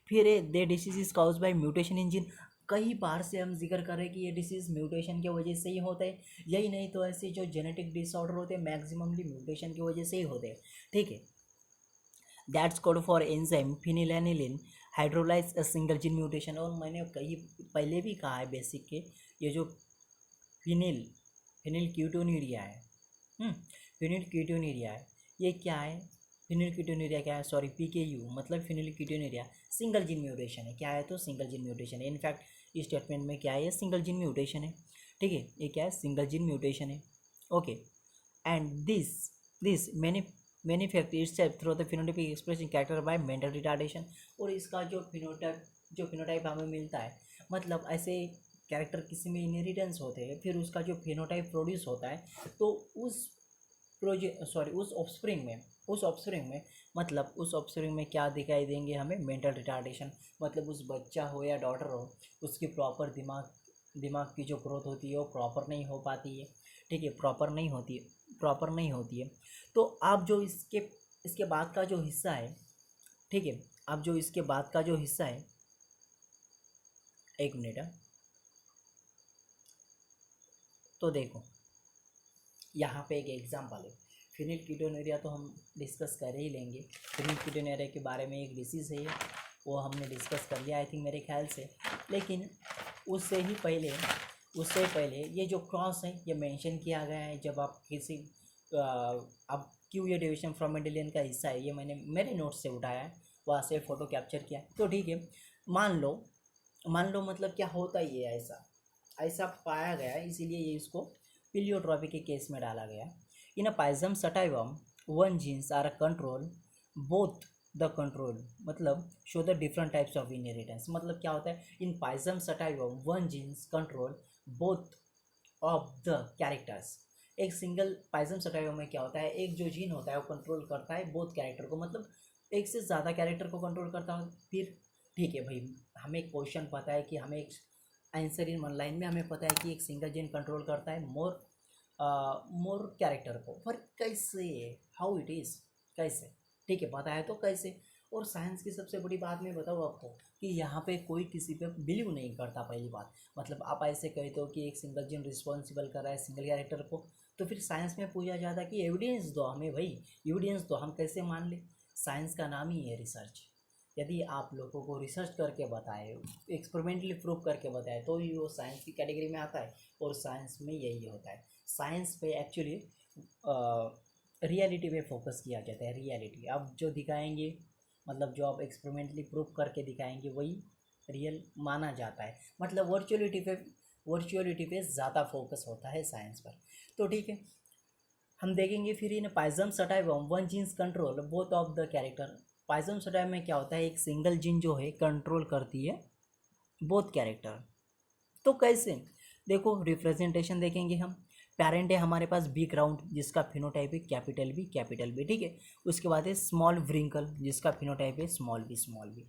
फिर the disease is cause by mutation in gene. कई बार से हम जिक्र करें कि ये डिसीज़ म्यूटेशन की वजह से ही होता है, यही नहीं तो ऐसे जो जेनेटिक डिसऑर्डर होते हैं मैक्सिममली म्यूटेशन की वजह से ही होते हैं, ठीक है। That's code for enzyme phenylalanine hydroxylase a single gene mutation. और मैंने कई पहले भी कहा है बेसिक के, ये जो फिनिलकीटोनुरिया है, फिनिलकीटोनुरिया है, ये क्या है, फिनिलकीटोनुरिया क्या है, सॉरी PKU मतलब फिनिलकीटोनुरिया सिंगल जीन म्यूटेशन है। क्या है तो सिंगल जीन म्यूटेशन है। इनफैक्ट इस स्टेटमेंट में क्या है, ये सिंगल जीन म्यूटेशन है, ठीक है, ये क्या है सिंगल जीन म्यूटेशन है, okay. And this manufacture itself through the phenotypic expression character bye mental retardation. और इसका जो फिनोटाइप हमें मिलता है, मतलब ऐसे कैरेक्टर किसी में इनहेरिटेंस होते हैं, फिर उसका जो फिनोटाइप प्रोड्यूस होता है, तो उस ऑप्सप्रिंग में क्या दिखाई देंगे हमें, मेंटल रिटार्डेशन। मतलब उस बच्चा हो या डॉटर हो, उसकी प्रॉपर दिमाग की जो ग्रोथ होती है वो प्रॉपर नहीं हो पाती है, ठीक है, प्रॉपर नहीं होती है। तो आप जो इसके बाद का जो हिस्सा है, ठीक है, आप जो इसके बाद का जो हिस्सा है, एक मिनट है, तो देखो यहाँ पे एक एग्जाम्पल है। फिनिलकीटोनुरिया तो हम डिस्कस कर ही लेंगे, फिनिलकीटोनुरिया के बारे में एक डिसीज़ है, वो हमने डिस्कस कर लिया आई थिंक मेरे ख्याल से। लेकिन उससे पहले ये जो क्रॉस है ये मेंशन किया गया है। जब आप किसी अब क्यों ये डिवीजन फ्रॉम मेंडेलियन का हिस्सा है, ये मैंने मेरे नोट से उठाया है, वहाँ से फ़ोटो कैप्चर किया है, तो ठीक है। मान लो मतलब क्या होता ही है, ऐसा पाया गया है, इसीलिए ये इसको पिलियोट्रॉपी के केस में डाला गया। In a Pisum sativum one genes are control both the control, मतलब show the different types of inheritance. मतलब क्या होता है, in Pisum sativum one genes control both of the characters. एक सिंगल पाइजम सटाइवम में क्या होता है, एक जो जीन होता है वो कंट्रोल करता है बोथ कैरेक्टर को, मतलब एक से ज़्यादा कैरेक्टर को कंट्रोल करता है। फिर ठीक है भाई, हमें क्वेश्चन पता है कि हमें एक आंसर इन वन लाइन में हमें पता है कि एक सिंगल जीन कंट्रोल करता है मोर कैरेक्टर को, पर कैसे, हाउ इट इज़, कैसे, ठीक है, पता है तो कैसे। और साइंस की सबसे बड़ी बात मैं बताऊँ आपको कि यहाँ पे कोई किसी पे बिलीव नहीं करता। पहली बात, मतलब आप ऐसे कहते हो कि एक सिंगल जीन रिस्पॉन्सिबल कर रहा है सिंगल कैरेक्टर को, तो फिर साइंस में पूछा जाता है कि एविडेंस दो हमें भाई, एविडेंस दो, हम कैसे मान लें। साइंस का नाम ही है रिसर्च। यदि आप लोगों को रिसर्च करके बताए, एक्सपेरिमेंटली प्रूव करके बताए, तो ही वो साइंस की कैटेगरी में आता है। और साइंस में यही होता है, साइंस पे एक्चुअली रियलिटी पे फोकस किया जाता है। रियलिटी आप जो दिखाएंगे, मतलब जो आप एक्सपेरिमेंटली प्रूव करके दिखाएंगे वही रियल माना जाता है। मतलब वर्चुअलिटी पे ज़्यादा फोकस होता है साइंस पर। तो ठीक है, हम देखेंगे फिर in Pisum sativum one genes control both of the character. Pisum sativum में क्या होता है, एक सिंगल जीन जो है कंट्रोल करती है बोथ कैरेक्टर। तो कैसे, देखो रिप्रेजेंटेशन देखेंगे हम। पेरेंट है हमारे पास बी ग्राउंड जिसका फिनोटाइप है कैपिटल बी, ठीक है। उसके बाद है स्मॉल व्रिंकल जिसका फिनोटाइप है स्मॉल बी।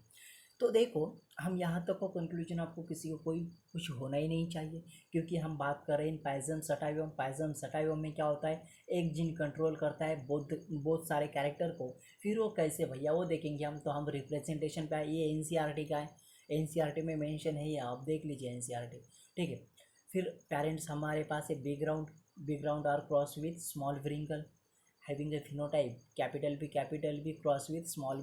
तो देखो हम यहाँ तक को कंक्लूजन आपको किसी को कोई कुछ होना ही नहीं चाहिए, क्योंकि हम बात कर रहे हैं पाइजम सटाइवम। पाइजम सटाइवम में क्या होता है, एक जीन कंट्रोल करता है बहुत सारे कैरेक्टर को। फिर वो कैसे भैया वो देखेंगे हम, तो हम रिप्रेजेंटेशन पे ये एनसीईआरटी का है, एनसीईआरटी में मेंशन है, ये आप देख लीजिए एनसीईआरटी, ठीक है। फिर पेरेंट्स हमारे पास है background are cross with small wrinkle having a phenotype capital B cross with small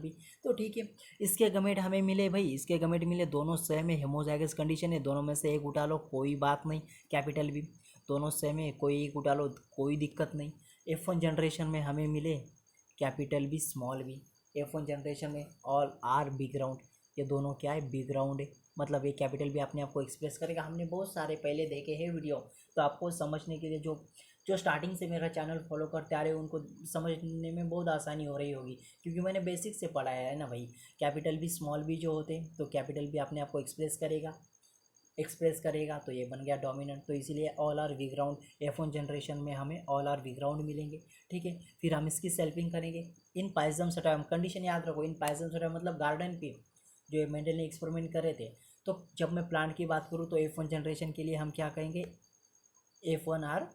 B. तो ठीक है, इसके गमेट हमें मिले भाई, इसके गमेट मिले, दोनों सेम है, हेमोजाइगस कंडीशन है, दोनों में से एक उठा लो कोई बात नहीं, कैपिटल बी दोनों सेम है, कोई एक उठा लो कोई दिक्कत नहीं। F1 जनरेशन में हमें मिले capital B small B, F1 generation में ऑल आर बी ग्राउंड, ये दोनों क्या है बी ग्राउंड है, मतलब ये कैपिटल भी अपने आप को एक्सप्रेस करेगा। हमने बहुत सारे पहले देखे हैं वीडियो, तो आपको समझने के लिए जो स्टार्टिंग से मेरा चैनल फॉलो करते आ रहे हैं उनको समझने में बहुत आसानी हो रही होगी, क्योंकि मैंने बेसिक से पढ़ाया है ना भाई। कैपिटल भी स्मॉल भी जो होते हैं, तो कैपिटल भी अपने आप को एक्सप्रेस करेगा, तो ये बन गया डोमिनेंट। तो इसीलिए all are we ground, F1 generation में हमें ऑल आर वी ग्राउंड मिलेंगे, ठीक है। फिर हम इसकी सेल्फिंग करेंगे इन पाइजम सटाइम, कंडीशन याद रखो, इन पाइजम सटाइम मतलब गार्डन पे जो मेंडल ने एक्सपेरिमेंट करे थे। तो जब मैं प्लांट की बात करूँ तो F1 जनरेशन के लिए हम क्या कहेंगे, F1 are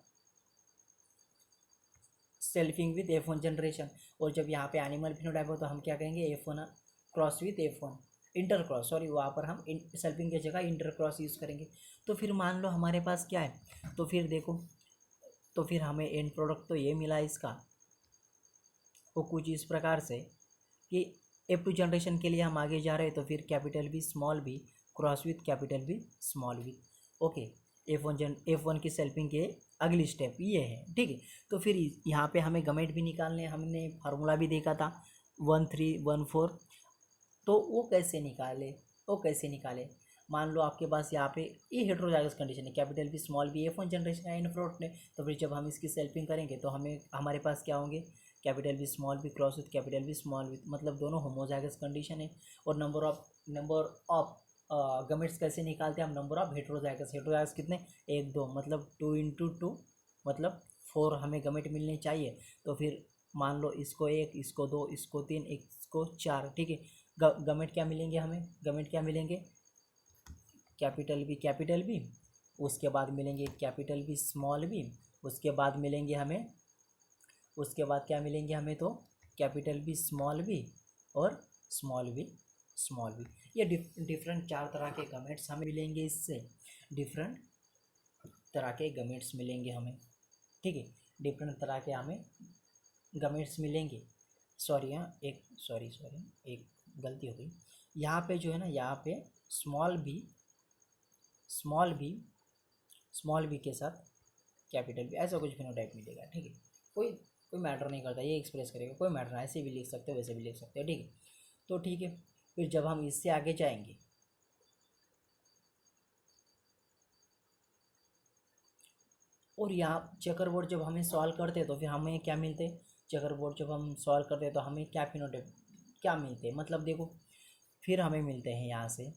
selfing with F1 generation. और जब यहाँ पे एनिमल फिनोटाइप हो तो हम क्या कहेंगे, F1 cross with F1 inter cross, sorry वहाँ पर हम सेल्फिंग की जगह इंटर क्रॉस यूज़ करेंगे। तो फिर मान लो हमारे पास क्या है, तो फिर देखो, तो फिर हमें एंड प्रोडक्ट तो ये मिला इसका, वो कुछ इस प्रकार से कि F2 जनरेशन के लिए हम आगे जा रहे हैं, तो फिर capital B small B cross with capital B small B, okay. F1 की सेल्फिंग के अगली स्टेप ये है, ठीक है। तो फिर यहाँ पे हमें गमेट भी निकालने, हमने फार्मूला भी देखा था 1314, तो वो कैसे निकाले, मान लो आपके पास यहाँ पे ये हेट्रोजाइगस कंडीशन है, capital B small B F1 generation का एंड प्रोडक्ट है। तो फिर जब हम इसकी सेल्फिंग करेंगे तो हमारे पास क्या होंगे, capital B small B cross with capital B small B, मतलब दोनों होमोजाइगस कंडीशन है। और नंबर ऑफ गमेट्स कैसे निकालते हैं हम, नंबर ऑफ हेट्रोजाइगस कितने, 1 2, मतलब 2 इंटू 2 मतलब 4 हमें गमेट मिलने चाहिए। तो फिर मान लो इसको 1, इसको 2, इसको 3, इसको 4, ठीक है। गमेट क्या मिलेंगे हमें, गमेट क्या मिलेंगे, कैपिटल बी, उसके बाद मिलेंगे कैपिटल बी स्मॉल बी, उसके बाद मिलेंगे हमें, उसके बाद क्या मिलेंगे हमें, तो कैपिटल बी स्मॉल बी और स्मॉल बी। ये डिफरेंट 4 तरह के गमेट्स हमें मिलेंगे, इससे डिफरेंट तरह के गमेट्स मिलेंगे हमें, ठीक है। डिफरेंट तरह के हमें गमेट्स मिलेंगे। सॉरी हाँ, सॉरी एक गलती हो गई यहाँ पे, जो है ना यहाँ पे स्मॉल बी के साथ कैपिटल बी, ऐसा कुछ फिनोटाइप मिलेगा, ठीक है। कोई मैटर नहीं करता, ये एक्सप्रेस करेगा, कोई मैटर नहीं, ऐसे भी लिख सकते हो वैसे भी लिख सकते हो, ठीक है। तो ठीक है, फिर जब हम इससे आगे जाएंगे, और यहाँ चेकर बोर्ड जब हमें सॉल्व करते हैं तो फिर हमें क्या मिलते हैं, चेकर बोर्ड जब हम सॉल्व करते हैं तो हमें क्या फिनोटाइप क्या मिलते हैं, मतलब देखो फिर हमें मिलते हैं यहाँ से।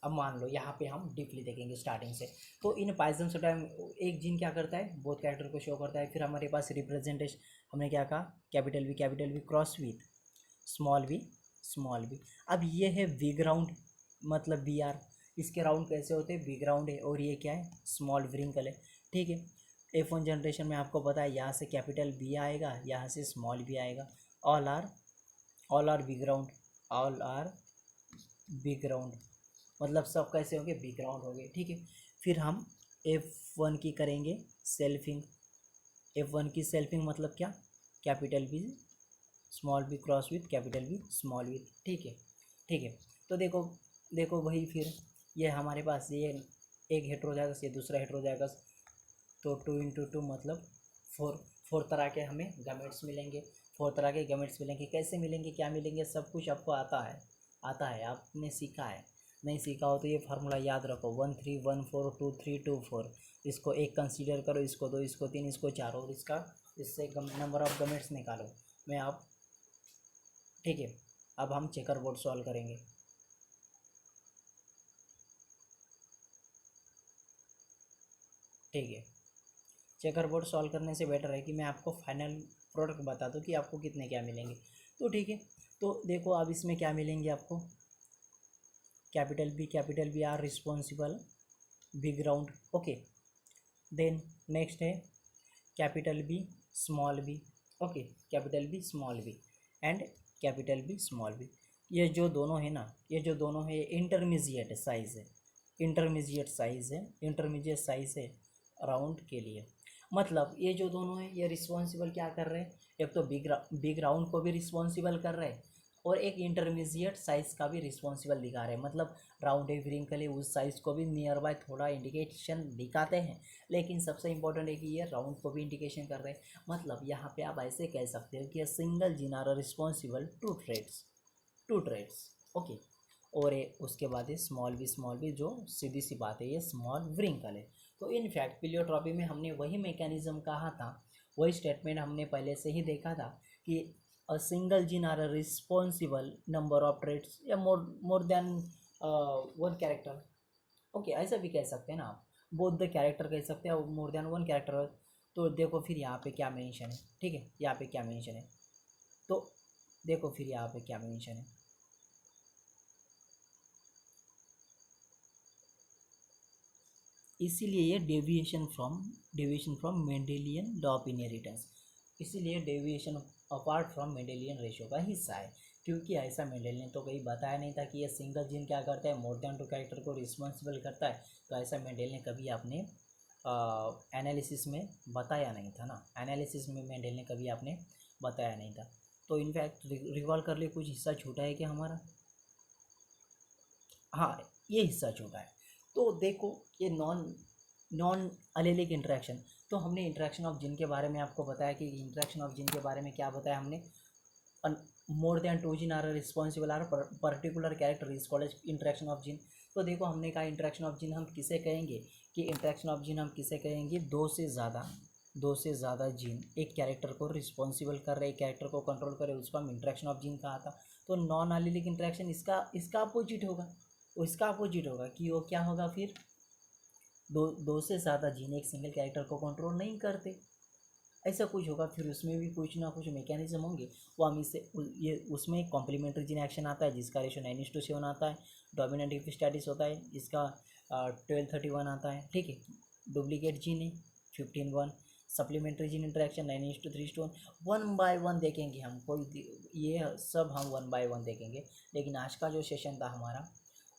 अब मान लो यहाँ पे हम डीपली देखेंगे स्टार्टिंग से, तो इन पाइजम टाइम एक जीन क्या करता है, बोथ कैरेक्टर को शो करता है। फिर हमारे पास रिप्रेजेंटेशन, हमने क्या कहा, capital B cross with small B. अब ये है वी ग्राउंड, मतलब बी आर, इसके राउंड कैसे होते हैं, वी ग्राउंड है, और ये क्या है स्मॉल व्रिंकल है, ठीक है। F1 जनरेशन में आपको पता है यहाँ से कैपिटल बी आएगा, यहाँ से स्मॉल बी आएगा, ऑल आर बी ग्राउंड, मतलब सब कैसे होंगे बी ग्राउंड हो गए, ठीक है। फिर हम F1 की करेंगे सेल्फिंग, F1 की सेल्फिंग मतलब क्या, capital B small B cross with capital B small B, ठीक है। तो देखो वही, फिर ये हमारे पास ये एक हेट्रोजाइगस, ये दूसरा हेट्रोजाइगस, तो 2 इंटू 2 मतलब 4 तरह के हमें गमेट्स मिलेंगे, 4 तरह के गमेट्स मिलेंगे। कैसे मिलेंगे, क्या मिलेंगे, सब कुछ आपको आता है, आपने सीखा है, नहीं सीखा हो तो ये फार्मूला याद रखो, 13142324, इसको 1 कंसीडर करो, इसको 2, इसको 3, इसको 4, और इससे नंबर ऑफ गमेट्स निकालो। ठीक है। अब हम चेकर बोर्ड सॉल्व करेंगे। ठीक है, चेकर बोर्ड सॉल्व करने से बेटर है कि मैं आपको फाइनल प्रोडक्ट बता दूँ कि आपको कितने क्या मिलेंगे। तो ठीक है, तो देखो अब इसमें क्या मिलेंगे आपको, capital B are responsible big round, okay. Then next है capital B small B, okay, capital B small B and capital B small B. ये जो दोनों है ना, ये जो दोनों है इंटरमीडिएट साइज़ है, इंटरमीडिएट साइज़ है राउंड के लिए। मतलब ये जो दोनों है ये रिस्पॉन्सिबल क्या कर रहे हैं, एक तो बिग राउंड को भी रिस्पॉन्सिबल कर रहे हैं और एक इंटरमीडिएट साइज़ का भी रिस्पॉन्सिबल दिखा रहे हैं। मतलब राउंड है व्रिंकल है उस साइज़ को भी नियर बाय थोड़ा इंडिकेशन दिखाते हैं, लेकिन सबसे इंपॉर्टेंट है कि ये राउंड को भी इंडिकेशन कर रहे हैं। मतलब यहाँ पे आप ऐसे कह सकते हो कि single gene are responsible to traits, okay. और उसके बाद है स्मॉल बी जो सीधी सी बात है ये स्मॉल व्रिंकल है। तो इनफैक्ट प्लियोट्रॉपी में हमने वही मैकेनिज्म कहा था, वही स्टेटमेंट हमने पहले से ही देखा था कि a single gene are responsible number of traits या more than one character, okay, ऐसा भी कह सकते हैं ना आप, बोथ द कैरेक्टर कह सकते हैं मोर देन वन कैरेक्टर। तो देखो फिर यहाँ पे क्या मेंशन है, ठीक है, यहाँ पे क्या मेंशन है, तो देखो फिर यहाँ पे क्या मेंशन है, इसीलिए ये deviation from Mendelian law of inheritance, इसीलिए deviation apart from Mendelian ratio का हिस्सा है। क्योंकि ऐसा मेंडल ने तो कहीं बताया नहीं था कि ये सिंगल जीन क्या करता है, मोर देन टू कैरेक्टर को रिस्पॉन्सिबल करता है। तो ऐसा मेंडल ने कभी आपने एनालिसिस में बताया नहीं था ना, एनालिसिस में मेंडल ने कभी आपने बताया नहीं था। तो इनफैक्ट रिकॉल कर लिए कुछ हिस्सा छूटा है कि हमारा, हाँ ये हिस्सा छूटा है। तो देखो ये नॉन नॉन अलेलिक इंटरेक्शन, तो हमने इंटरेक्शन ऑफ जिन के बारे में आपको बताया कि इंटरेक्शन ऑफ जिन के बारे में क्या बताया हमने, more than two gene are responsible are particular character is called interaction of gene. तो देखो हमने कहा इंटरेक्शन ऑफ जीन हम किसे कहेंगे, कि इंटरेक्शन ऑफ जीन हम किसे कहेंगे, दो से ज़्यादा जीन एक कैरेक्टर को रिस्पॉन्सिबल कर रहे, कैरेक्टर को कंट्रोल करे, उसको हम इंटरेक्शन ऑफ जीन कहा था। तो नॉन एलिलिक इंटरेक्शन इसका अपोजिट होगा, इसका अपोजिट होगा कि वो क्या होगा फिर, दो से ज़्यादा जीन एक सिंगल कैरेक्टर को कंट्रोल नहीं करते, ऐसा कुछ होगा। फिर उसमें भी कुछ ना कुछ मैकेनिज्म होंगे, वो हम इससे ये उसमें एक कॉम्प्लीमेंट्री जीन एक्शन आता है जिसका रेशो 9:7 आता है, डोमिनेंट इपिस्टाटिस होता है जिसका 12:31 आता है, ठीक है। डुप्लीकेट जीन है 15:1, supplementary gene interaction 9:3:1। One by one देखेंगे हम, कोई ये सब हम वन बाय वन देखेंगे। लेकिन आज का जो सेशन था हमारा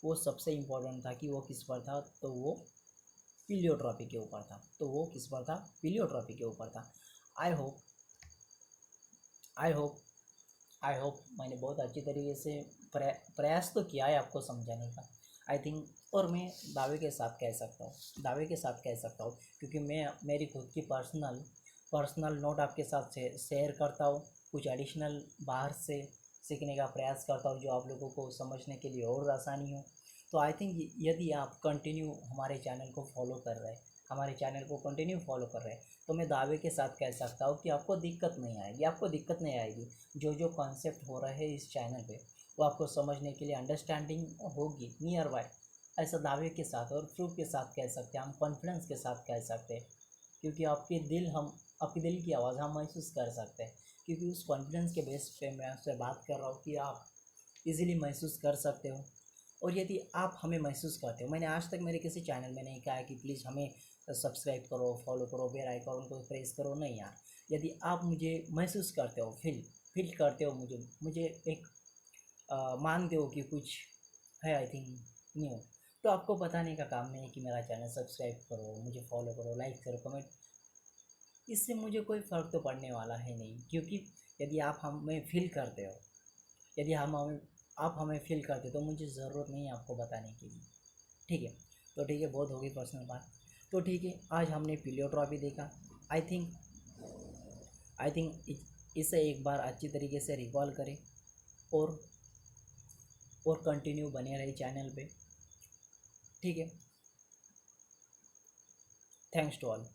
वो सबसे इम्पोर्टेंट था कि वो किस पर था, तो वो पिलियोट्रॉपी के ऊपर था, तो वो किस पर था, पिलियोट्रॉपी के ऊपर था। आई होप आई होप मैंने बहुत अच्छी तरीके से प्रयास तो किया है आपको समझाने का, आई थिंक। और मैं दावे के साथ कह सकता हूँ क्योंकि मैं मेरी खुद की पर्सनल नोट आपके साथ शेयर करता हूँ, कुछ एडिशनल बाहर से सीखने का प्रयास करता हूँ जो आप लोगों को समझने के लिए और आसानी हो। तो आई थिंक यदि आप कंटिन्यू हमारे चैनल को फॉलो कर रहे हैं, तो मैं दावे के साथ कह सकता हूँ कि आपको दिक्कत नहीं आएगी। जो कॉन्सेप्ट हो रहा है इस चैनल पे वो आपको समझने के लिए अंडरस्टैंडिंग होगी नियर बाय, ऐसा दावे के साथ और प्रूफ के साथ कह सकते हैं, हम कॉन्फिडेंस के साथ कह सकते हैं। क्योंकि आपके दिल की आवाज़ हम महसूस कर सकते हैं, क्योंकि उस कॉन्फिडेंस के बेस पे मैं आपसे बात कर रहा हूँ कि आप इजीली महसूस कर सकते हो। और यदि आप हमें महसूस करते हो, मैंने आज तक मेरे किसी चैनल में नहीं कहा है कि प्लीज़ हमें सब्सक्राइब करो, फॉलो करो, बेल आइकन को प्रेस करो, नहीं यार। यदि आप मुझे महसूस करते हो, फील करते हो, मुझे एक मानते हो कि कुछ है आई थिंक न्यू, तो आपको बताने का काम नहीं है कि मेरा चैनल सब्सक्राइब करो, मुझे फॉलो करो, लाइक करो, कमेंट, इससे मुझे कोई फ़र्क तो पड़ने वाला है नहीं। क्योंकि यदि आप हमें फील करते हो, यदि आप हमें फील करते हो तो मुझे ज़रूरत नहीं है आपको बताने की, ठीक है। तो ठीक है, बहुत होगी पर्सनल बात। तो ठीक है, आज हमने पिलियोट्रॉपी देखा। आई थिंक इसे एक बार अच्छी तरीके से रिकॉल करें और कंटिन्यू बने रहे चैनल पे, ठीक है। Thanks to all.